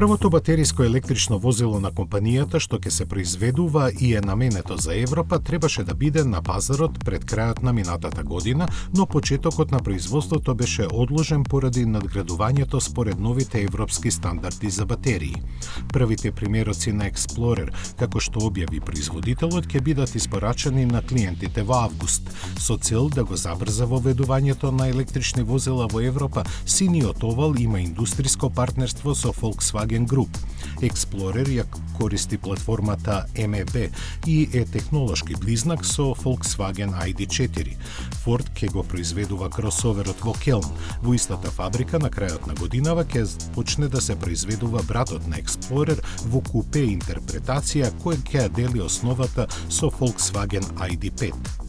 Првото батериско електрично возило на компанијата што ќе се произведува и е наменето за Европа требаше да биде на пазарот пред крајот на минатата година, но почетокот на производството беше одложен поради надградувањето според новите европски стандарди за батерии. Првите примероци на Explorer, како што објави производителот, ќе бидат испорачани на клиентите во август, со цел да го забрза воведувањето на електрични возила во Европа. Синиот овал има индустриско партнерство со Volkswagen Group. Explorer ја користи платформата MEB и е технолошки близнак со Volkswagen ID4. Ford ќе го произведува кросоверот во Келн. Во истата фабрика на крајот на годинава ќе почне да се произведува братот на Explorer во купе интерпретација кој ќе дели основата со Volkswagen ID5.